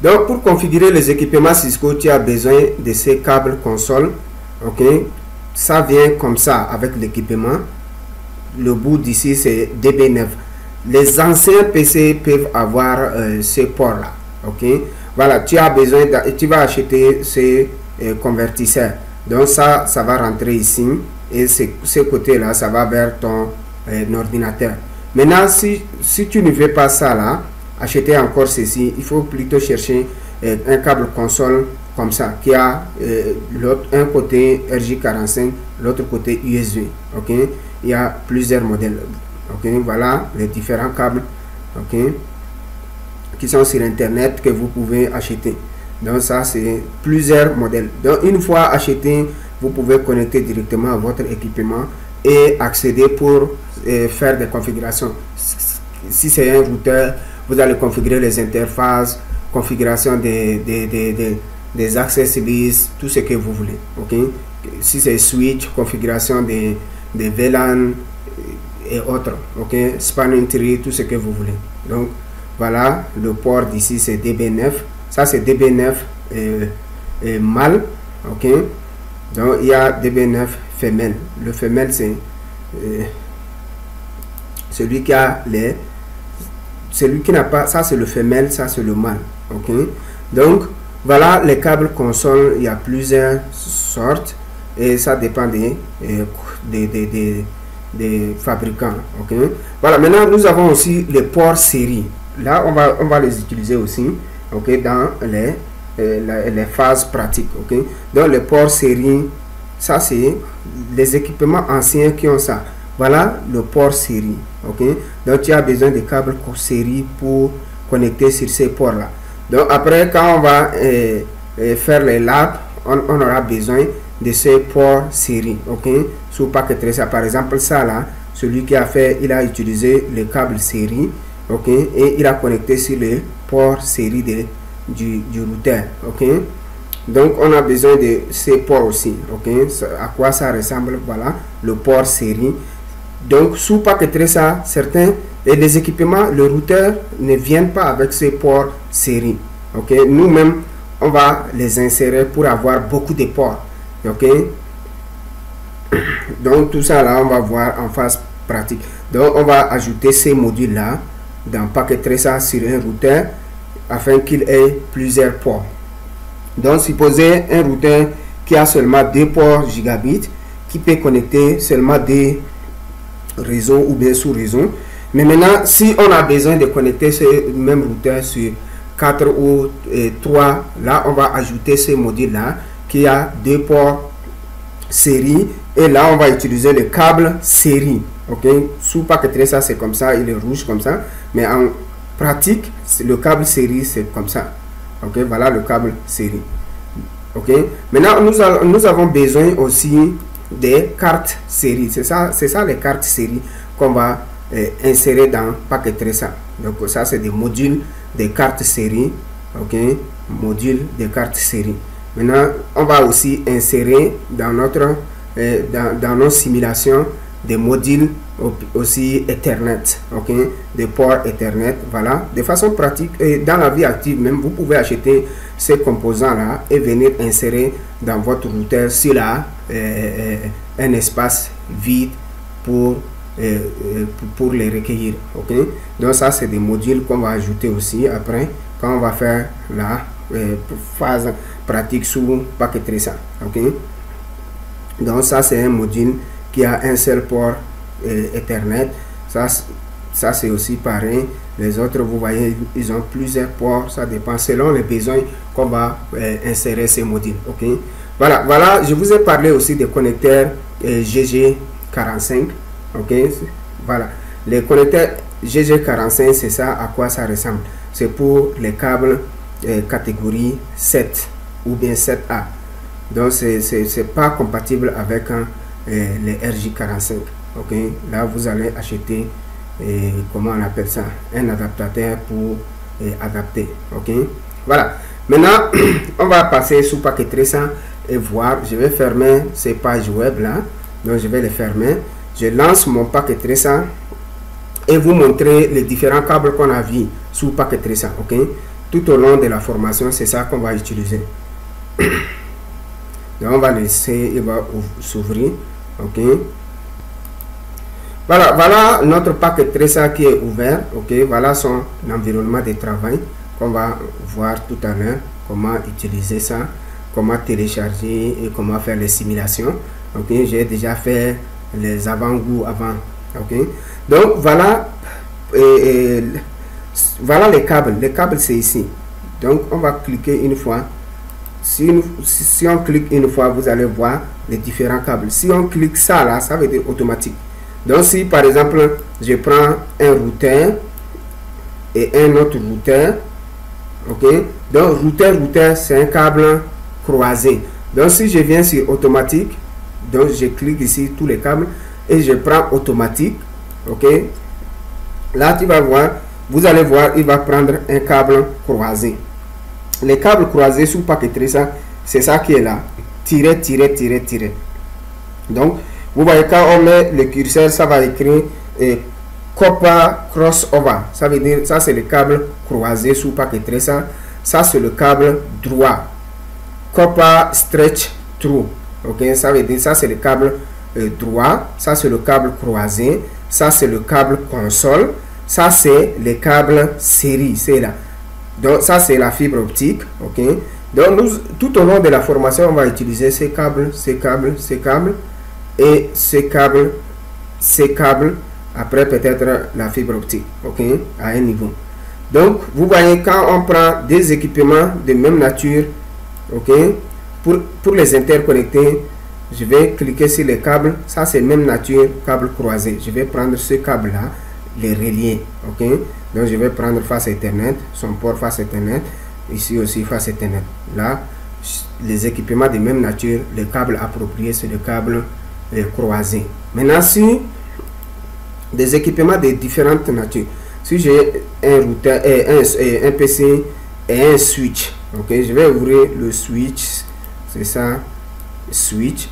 Donc, pour configurer les équipements Cisco, tu as besoin de ces câbles console. Ok, ça vient comme ça avec l'équipement. Le bout d'ici, c'est DB9. Les anciens PC peuvent avoir ces ports-là. Ok, voilà, tu as besoin, tu vas acheter ces convertisseurs. Donc, ça va rentrer ici. Et ce côté-là, ça va vers ton ordinateur. Maintenant, si tu ne veux pas ça là, acheter encore ceci, il faut plutôt chercher un câble console comme ça, qui a un côté RJ45, l'autre côté USB. Ok, il y a plusieurs modèles. Ok, voilà les différents câbles, ok, qui sont sur internet que vous pouvez acheter. Donc ça, c'est plusieurs modèles. Donc une fois acheté, vous pouvez connecter directement à votre équipement et accéder pour faire des configurations. Si c'est un routeur, vous allez configurer les interfaces, configuration des accessibilities, tout ce que vous voulez. Ok, si c'est switch, configuration des VLAN et autres. Ok, spanning tree, tout ce que vous voulez. Donc voilà, le port d'ici c'est DB9. Ça c'est DB9 mâle. Ok, donc il y a DB9 femelle. Le femelle c'est celui qui a celui qui n'a pas, ça c'est le femelle, ça c'est le mâle. Ok, donc voilà les câbles console, il y a plusieurs sortes et ça dépend des fabricants. Ok, voilà, maintenant nous avons aussi les ports série. Là on va les utiliser aussi. Ok, dans les phases pratiques. Ok, donc les ports série, ça c'est les équipements anciens qui ont ça. Voilà le port série. Ok, donc tu as besoin de câbles série pour connecter sur ces ports là. Donc après, quand on va faire les labs, on aura besoin de ces ports série. Ok, sous paquet tracer, par exemple ça là, celui qui a fait, il a utilisé le câble série. Ok, et il a connecté sur le port série du routeur. Ok, donc on a besoin de ces ports aussi. Ok, à quoi ça ressemble? Voilà le port série. Donc sous paquet tracer, certains et les équipements, le routeur ne viennent pas avec ces ports série. Ok, nous-mêmes on va les insérer pour avoir beaucoup de ports. Ok, donc tout ça là on va voir en phase pratique. Donc on va ajouter ces modules là dans paquet tracer sur un routeur afin qu'il ait plusieurs ports. Donc supposez un routeur qui a seulement 2 ports gigabits, qui peut connecter seulement des réseaux ou bien sous réseau. Mais maintenant, si on a besoin de connecter ce même routeur sur 4 ou 3, là on va ajouter ce module là qui a 2 ports série, et là on va utiliser le câble série. Ok, sous paquet tracer c'est comme ça, il est rouge comme ça, mais en pratique le câble série c'est comme ça. Ok, voilà le câble série. Ok, maintenant nous avons besoin aussi des cartes série. C'est ça les cartes série qu'on va insérer dans paquet tracer. Donc ça c'est des modules des cartes série. Ok, module des cartes série. Maintenant on va aussi insérer dans notre dans nos simulations des modules aussi Ethernet. Ok, des ports Ethernet. Voilà, de façon pratique et dans la vie active même, vous pouvez acheter ces composants là et venir insérer dans votre routeur s'il a un espace vide pour les recueillir. Ok, donc ça c'est des modules qu'on va ajouter aussi après quand on va faire la phase pratique sous paquet tracer. Ok, donc ça c'est un module qui a un seul port Ethernet. Ça c'est aussi pareil. Les autres, vous voyez, ils ont plusieurs ports. Ça dépend selon les besoins qu'on va insérer ces modules. Ok, voilà, je vous ai parlé aussi des connecteurs GG45. Ok, voilà, les connecteurs GG45, c'est ça à quoi ça ressemble. C'est pour les câbles catégorie 7 ou bien 7A. Donc c'est pas compatible avec les RJ45. Ok, là vous allez acheter comment on appelle ça, un adaptateur pour adapter. Ok, voilà, maintenant on va passer sous paquet tracer et voir. Je vais fermer ces pages web là, donc je vais les fermer. Je lance mon paquet tracer et vous montrer les différents câbles qu'on a vu sous paquet tracer. Ok, tout au long de la formation, c'est ça qu'on va utiliser. Donc on va laisser, il va s'ouvrir. Ok. Voilà notre paquet Tresa qui est ouvert. Ok. Voilà son environnement de travail qu'on va voir tout à l'heure. Comment utiliser ça, comment télécharger et comment faire les simulations. Ok. J'ai déjà fait les avant-goûts avant. Ok. Donc voilà. Voilà les câbles. Les câbles c'est ici. Donc on va cliquer une fois. Si on clique une fois, vous allez voir les différents câbles. Si on clique ça là, ça veut dire automatique. Donc si par exemple je prends un routeur et un autre routeur, ok, donc routeur c'est un câble croisé. Donc si je viens sur automatique, donc je clique ici tous les câbles et je prends automatique, ok, là tu vas voir, vous allez voir, il va prendre un câble croisé. Les câbles croisés sous paquet Tresa, c'est ça qui est là, tiret. Donc vous voyez, quand on met le curseur, ça va écrire copper crossover, ça veut dire, ça c'est le câble croisé sous paquet Tresa. Ça c'est le câble droit, copper stretch through, ok, ça veut dire, ça c'est le câble droit, ça c'est le câble croisé, ça c'est le câble console, ça c'est les câbles série, c'est là. Donc ça c'est la fibre optique, ok. Donc nous, tout au long de la formation, on va utiliser ces câbles et ces câbles, après peut-être la fibre optique, ok, à un niveau. Donc vous voyez, quand on prend des équipements de même nature, ok, pour les interconnecter, je vais cliquer sur les câbles, ça c'est même nature, câble croisé. Je vais prendre ce câble là, les relier, ok. Donc je vais prendre face Ethernet, son port face Ethernet, ici aussi face Ethernet. Là, les équipements de même nature, les câbles appropriés, c'est le câble croisé. Maintenant, si des équipements de différentes natures, si j'ai un routeur, un PC et un switch, ok, je vais ouvrir le switch, c'est ça, switch.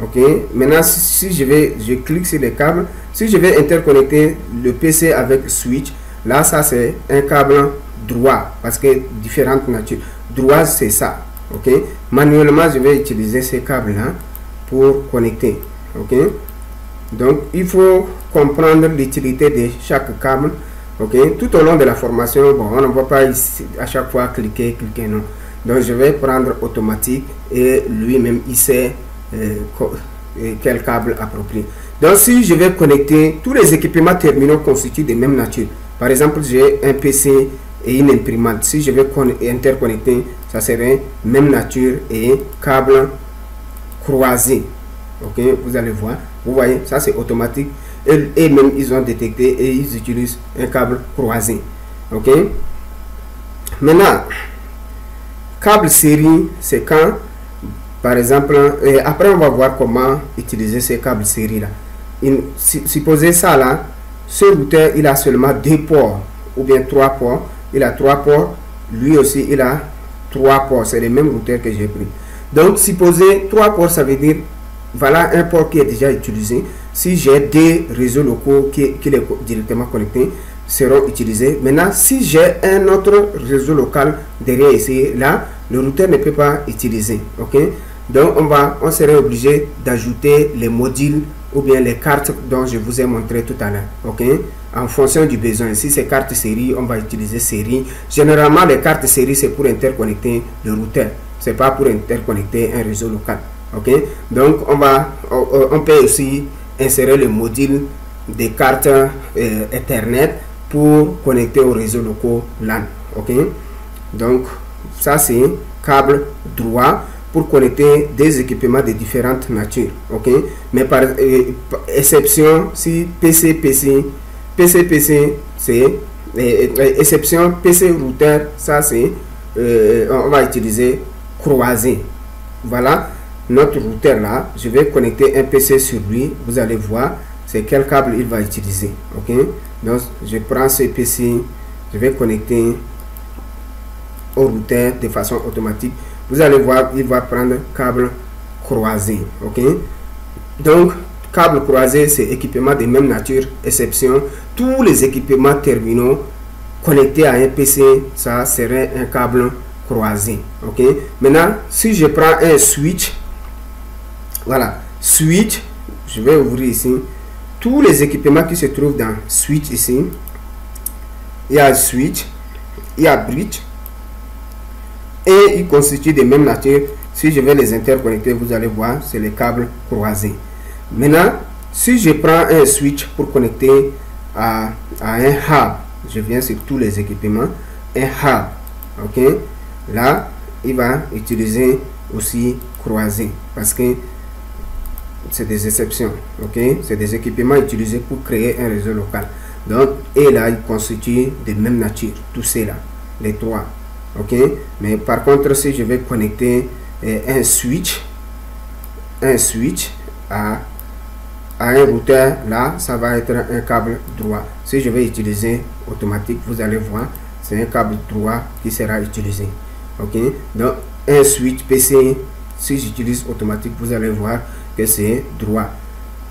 Ok, maintenant si je clique sur les câbles, si je vais interconnecter le PC avec switch, là ça c'est un câble droit, parce que différentes natures. Droit c'est ça, ok. Manuellement je vais utiliser ces câbles là pour connecter, ok. Donc il faut comprendre l'utilité de chaque câble, ok. Tout au long de la formation, bon, on ne va pas ici, à chaque fois cliquer non. Donc je vais prendre automatique et lui-même il sait quel câble approprié. Donc si je vais connecter, tous les équipements terminaux constituent de même nature. Par exemple, j'ai un PC et une imprimante. Si je vais interconnecter, ça serait même nature et câble croisé. Ok, vous allez voir. Vous voyez, ça c'est automatique. Et même ils ont détecté et ils utilisent un câble croisé. Ok. Maintenant, câble série, c'est quand, par exemple, après on va voir comment utiliser ces câbles série là. Supposez ça là, ce routeur il a seulement 2 ports ou bien 3 ports. Il a 3 ports, lui aussi il a 3 ports. C'est le même routeur que j'ai pris. Donc supposez 3 ports, ça veut dire voilà un port qui est déjà utilisé. Si j'ai des réseaux locaux qui est directement connecté, seront utilisés. Maintenant, si j'ai un autre réseau local derrière ici, là, le routeur ne peut pas utiliser. Ok, donc on serait obligé d'ajouter les modules ou bien les cartes dont je vous ai montré tout à l'heure. Ok, en fonction du besoin. Si c'est carte série, on va utiliser série. Généralement, les cartes série c'est pour interconnecter le routeur. C'est pas pour interconnecter un réseau local. Ok, donc on peut aussi insérer le module des cartes Ethernet pour connecter au réseau local LAN. Ok, donc ça c'est câble droit pour connecter des équipements de différentes natures. Ok, mais par exception, si PC c'est exception PC routeur, ça c'est on va utiliser croisé. Voilà notre routeur là. Je vais connecter un PC sur lui. Vous allez voir c'est quel câble il va utiliser. Ok, donc je prends ce PC, je vais connecter au routeur de façon automatique. Vous allez voir, il va prendre câble croisé. Ok, donc câble croisé c'est équipement de même nature, exception tous les équipements terminaux connecté à un PC, ça serait un câble croisé. Ok, maintenant si je prends un switch, voilà, switch, je vais ouvrir ici tous les équipements qui se trouvent dans switch. Ici il y a switch, il y a bridge, et ils constituent de même nature. Si je vais les interconnecter, vous allez voir, c'est les câbles croisés. Maintenant, si je prends un switch pour connecter à un hub, je viens sur tous les équipements, un hub, ok, là il va utiliser aussi croisé, parce que c'est des exceptions, ok, c'est des équipements utilisés pour créer un réseau local. Donc, et là il constitue de même nature, tous ces-là, les trois, ok. Mais par contre, si je vais connecter un switch à un routeur, là ça va être un câble droit. Si je vais utiliser automatique, vous allez voir, c'est un câble droit qui sera utilisé, ok. Donc un switch PC, si j'utilise automatique, vous allez voir que c'est droit.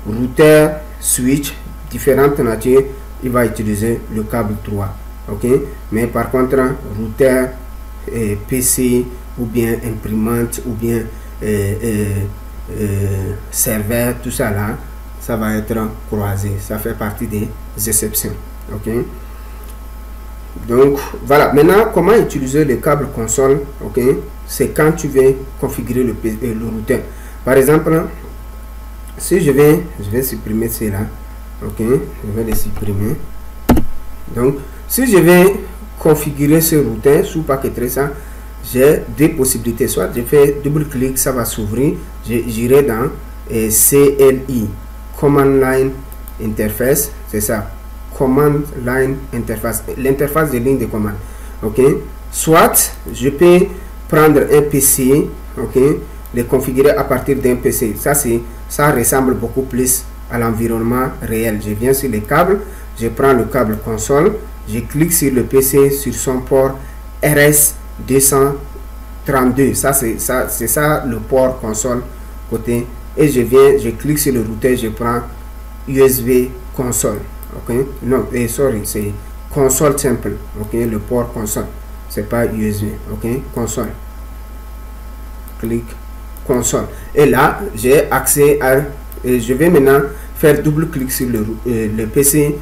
Routeur, switch, différentes natures, il va utiliser le câble droit, ok. Mais par contre, routeur, PC ou bien imprimante ou bien serveur, tout ça là, ça va être croisé. Ça fait partie des exceptions, ok. Donc voilà, maintenant comment utiliser le câble console, ok. C'est quand tu veux configurer le routeur. Par exemple, si je vais supprimer cela, ok, je vais les supprimer. Donc si je vais configurer ce routeur sous paquet 300, j'ai deux possibilités. Soit je fais double clic, ça va s'ouvrir, j'irai dans CLI, Command Line Interface, c'est ça, Command Line Interface, l'interface de ligne de commande, ok. Soit je peux prendre un PC, ok, les configurer à partir d'un PC. Ça ressemble beaucoup plus à l'environnement réel. Je viens sur les câbles, je prends le câble console, je clique sur le PC, sur son port RS232. Ça c'est ça le port console côté, et je clique sur le routeur, je prends USB console, ok. Non, sorry, c'est console simple, ok, le port console, c'est pas USB, ok, console, clic console, et là j'ai accès à, je vais maintenant faire double clic sur le PC,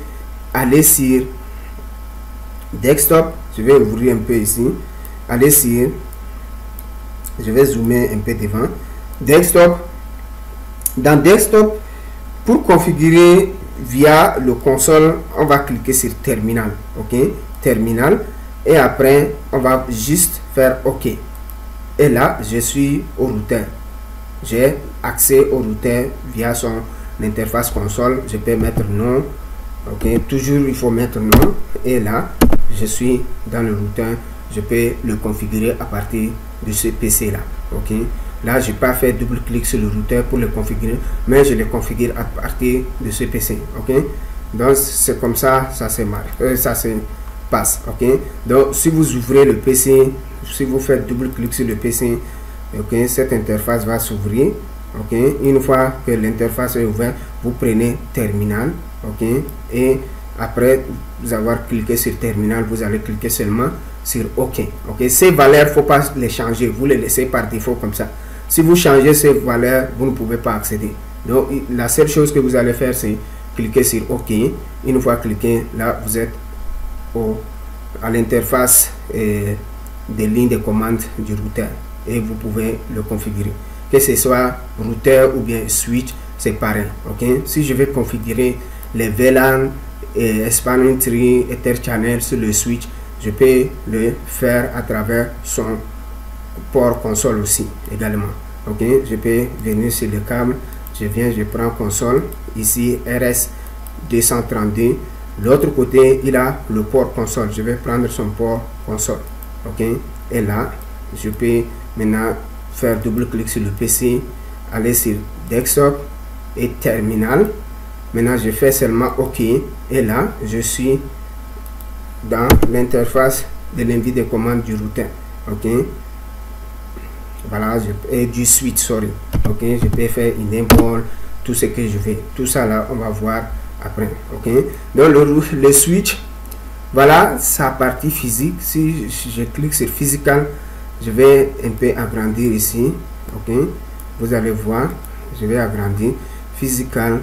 aller sur desktop, je vais ouvrir un peu ici, aller sur, je vais zoomer un peu devant, desktop. Dans desktop, pour configurer via le console, on va cliquer sur terminal, ok, terminal, et après on va juste faire ok, et là je suis au routeur, j'ai accès au routeur via son interface console. Je peux mettre non, ok, toujours il faut mettre non, et là je suis dans le routeur, je peux le configurer à partir de ce PC là, ok. Là je n'ai pas fait double clic sur le routeur pour le configurer, mais je le configure à partir de ce PC, ok. Donc c'est comme ça, ça se marche, ça se passe, ok. Donc si vous ouvrez le PC, si vous faites double clic sur le PC, ok, cette interface va s'ouvrir, ok. Une fois que l'interface est ouverte, vous prenez terminal, ok, et après vous avoir cliqué sur terminal, vous allez cliquer seulement sur ok, ok. Ces valeurs, faut pas les changer, vous les laissez par défaut comme ça. Si vous changez ces valeurs, vous ne pouvez pas accéder. Donc la seule chose que vous allez faire, c'est cliquer sur ok. Une fois cliqué, là vous êtes à l'interface des lignes de commande du routeur, et vous pouvez le configurer, que ce soit routeur ou bien switch, c'est pareil, ok. Si je vais configurer les VLAN et spanning tree Ether channel sur le switch, je peux le faire à travers son port console aussi également, ok. Je peux venir sur le câble, je viens, je prends console ici, RS232, l'autre côté il a le port console, je vais prendre son port console, ok. Et là je peux maintenant faire double clic sur le PC, aller sur desktop et terminal. Maintenant je fais seulement ok, et là je suis dans l'interface de l'invite de commande du routeur, ok. Voilà, et du switch, sorry, ok. Je peux faire une import, tout ce que je veux, tout ça là on va voir après, ok. Donc le switch, Voilà sa partie physique. Si je clique sur physical, je vais un peu agrandir ici. Ok, vous allez voir, je vais agrandir physical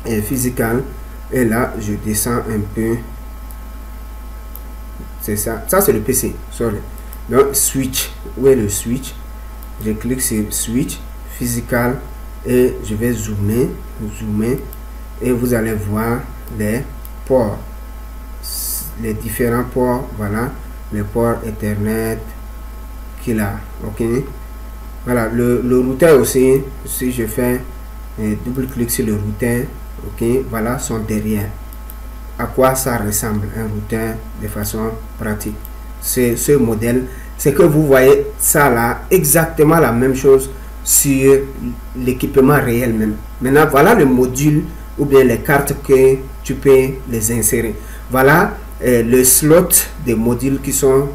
et physical, et là je descends un peu. C'est ça, ça c'est le PC. Sorry. Donc switch, où est le switch? Je clique sur switch physical et je vais zoomer et vous allez voir les ports, les différents ports. Voilà les ports Ethernet qu'il a. Ok, voilà le routeur aussi. Si je fais double clic sur le routeur, ok, voilà son derrière, à quoi ça ressemble un routeur de façon pratique. C'est ce modèle, c'est que vous voyez ça là, exactement la même chose sur l'équipement réel même. Maintenant voilà le module ou bien les cartes que tu peux les insérer. Voilà le slot des modules qui sont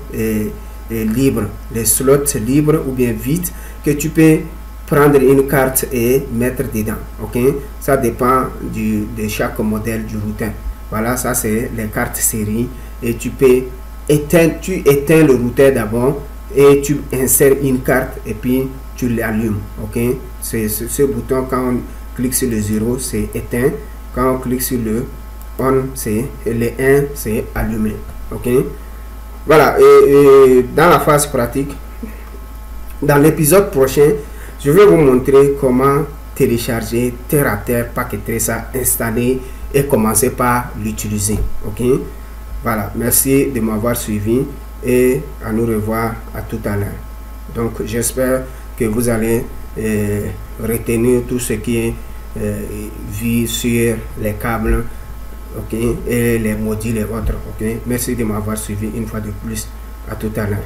libres, les slots libres ou bien vides que tu peux prendre une carte et mettre dedans. Ok, ça dépend de chaque modèle du routeur. Voilà, ça c'est les cartes série et tu peux éteindre, tu éteins le routeur d'abord et tu insères une carte et puis tu l'allumes. Ok, c'est ce bouton, quand on clique sur le 0 c'est éteint, quand on clique sur le on c'est le 1 c'est allumé. Ok, voilà. Et dans la phase pratique, dans l'épisode prochain, je vais vous montrer comment télécharger terre à terre Packet Tracer, installer et commencer par l'utiliser. Ok, voilà, merci de m'avoir suivi et à nous revoir à tout à l'heure. Donc j'espère que vous allez retenir tout ce qui est vu sur les câbles, ok, et les modules et autres. Ok, merci de m'avoir suivi une fois de plus. À tout à l'heure.